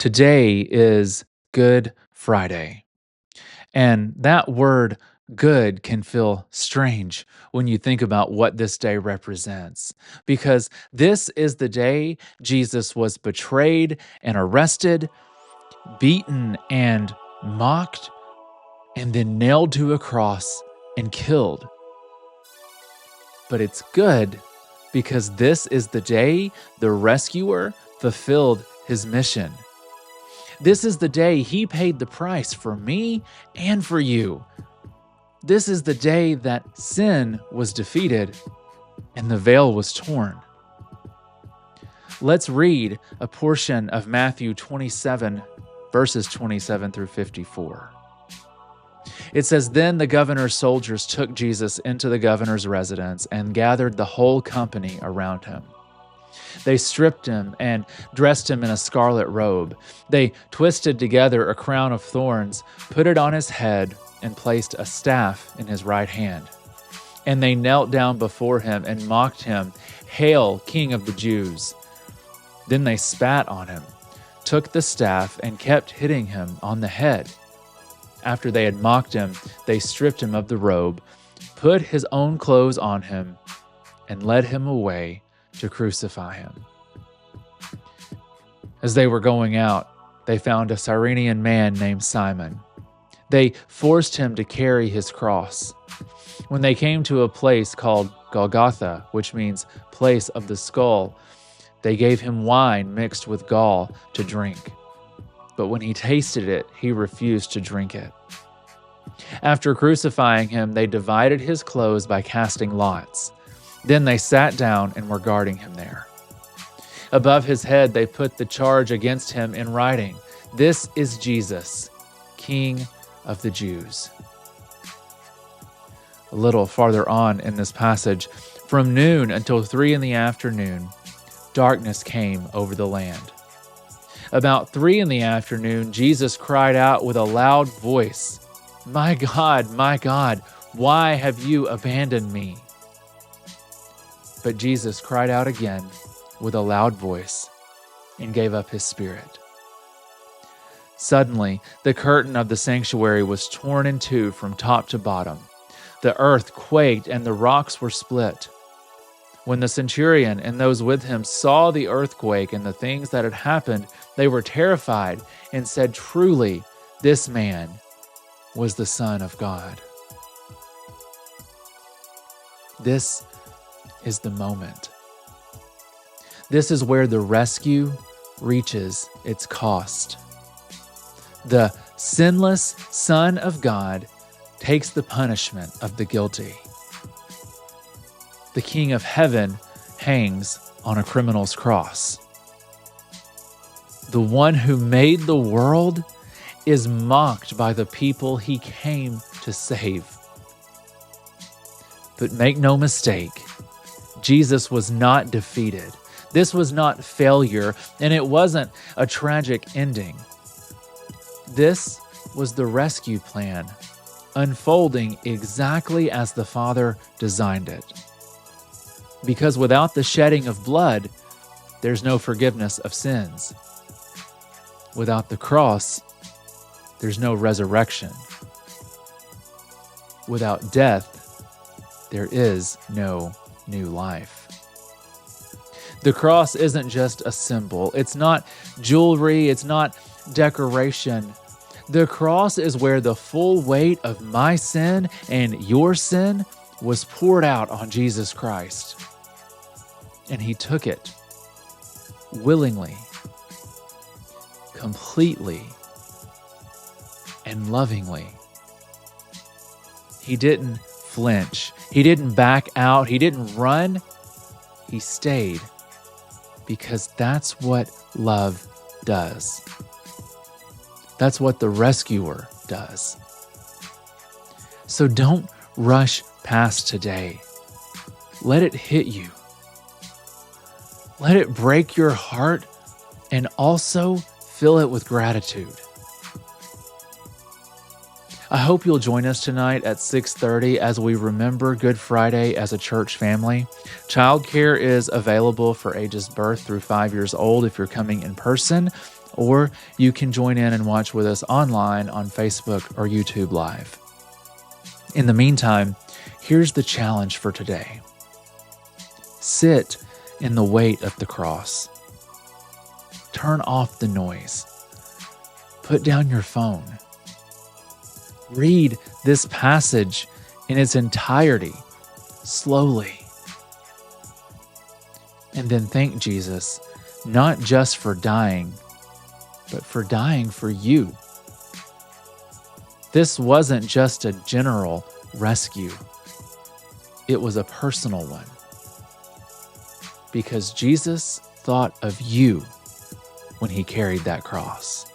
Today is Good Friday. And that word good can feel strange when you think about what this day represents, because this is the day Jesus was betrayed and arrested, beaten and mocked, and then nailed to a cross and killed. But it's good because this is the day the rescuer fulfilled his mission. This is the day he paid the price for me and for you. This is the day that sin was defeated and the veil was torn. Let's read a portion of Matthew 27, verses 27 through 54. It says, "Then the governor's soldiers took Jesus into the governor's residence and gathered the whole company around him. They stripped him and dressed him in a scarlet robe. They twisted together a crown of thorns, put it on his head, and placed a staff in his right hand. And they knelt down before him and mocked him, 'Hail, King of the Jews!' Then they spat on him, took the staff, and kept hitting him on the head. After they had mocked him, they stripped him of the robe, put his own clothes on him, and led him away to crucify him. As they were going out, they found a Cyrenian man named Simon. They forced him to carry his cross. When they came to a place called Golgotha, which means place of the skull, they gave him wine mixed with gall to drink. But when he tasted it, he refused to drink it. After crucifying him, they divided his clothes by casting lots. Then they sat down and were guarding him there. Above his head, they put the charge against him in writing, 'This is Jesus, King of the Jews.'" A little farther on in this passage, "From noon until 3 in the afternoon, darkness came over the land. About 3 in the afternoon, Jesus cried out with a loud voice, 'My God, why have you abandoned me?' But Jesus cried out again with a loud voice and gave up his spirit. Suddenly, the curtain of the sanctuary was torn in two from top to bottom. The earth quaked and the rocks were split. When the centurion and those with him saw the earthquake and the things that had happened, they were terrified and said, 'Truly, this man was the Son of God.'" This is the moment. This is where the rescue reaches its cost. The sinless Son of God takes the punishment of the guilty. The King of Heaven hangs on a criminal's cross. The one who made the world is mocked by the people he came to save. But make no mistake, Jesus was not defeated. This was not failure, and it wasn't a tragic ending. This was the rescue plan, unfolding exactly as the Father designed it. Because without the shedding of blood, there's no forgiveness of sins. Without the cross, there's no resurrection. Without death, there is no new life. The cross isn't just a symbol. It's not jewelry. It's not decoration. The cross is where the full weight of my sin and your sin was poured out on Jesus Christ. And he took it willingly, completely, and lovingly. He didn't flinch. He didn't back out. He didn't run. He stayed, because that's what love does. That's what the rescuer does. So don't rush past today. Let it hit you. Let it break your heart and also fill it with gratitude. I hope you'll join us tonight at 6:30 as we remember Good Friday as a church family. Childcare is available for ages birth through 5 years old if you're coming in person. or you can join in and watch with us online on Facebook or YouTube Live. In the meantime, here's the challenge for today. Sit in the weight of the cross. Turn off the noise. Put down your phone. Read this passage in its entirety, slowly. And then thank Jesus, not just for dying, but for dying for you. This wasn't just a general rescue. It was a personal one. Because Jesus thought of you when he carried that cross.